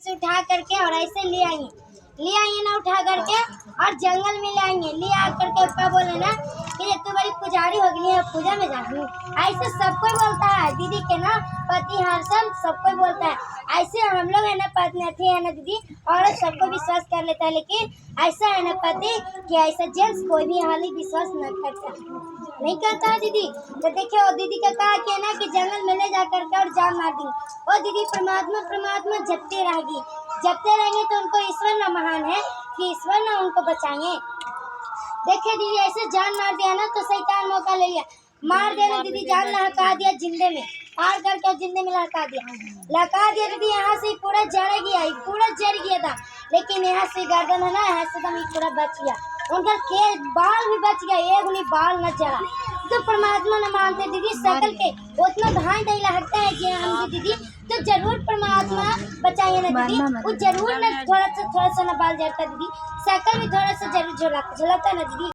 से उठा करके और ऐसे ले आइए ना उठा करके और जंगल में ले आएंगे। ले आ करके पापा बोले ना कि ये तो बड़ी पुजारी हो गई है, पूजा में जाऊँ। ऐसे सब कोई बोलता है दीदी के ना पति हर्षम सब कोई बोलता है। ऐसे हम लोग है ना पति है ना दीदी और सबको विश्वास कर लेता है, लेकिन ऐसा है ना पति कि ऐसा जेंट्स कोई भी हाली विश्वास नहीं करता है दीदी। तो देखिए वो दीदी का कहा कि ना कि जंगल में ले जा करके और जान मार दी। वो दीदी परमात्मा परमात्मा जपते रहेंगे तो उनको ईश्वर ना महान है कि ईश्वर ना उनको बचाएंगे। देखिए दीदी ऐसे जान मार दिया ना तो शैतान मौका ले लिया, मार दिया ना दीदी, जान लहका दिया जिंदे में, पार करके जिंदे में लहका दिया दीदी। यहाँ से पूरा जड़ गया, पूरा जड़ गया था, लेकिन यहाँ से गर्दन है ना, यहाँ से दम पूरा बच गया, उनका के बाल भी बच गया, एक उन्हीं बाल न जला। तो परमात्मा न मानते दीदी सकल के उतना धान दही लगता है कि हम दीदी तो जरूर परमात्मा बचाइए ना दीदी। वो जरूर न थोड़ा सा न बाल जलता दीदी, सकल में थोड़ा सा जरूर झुलाता ना दीदी।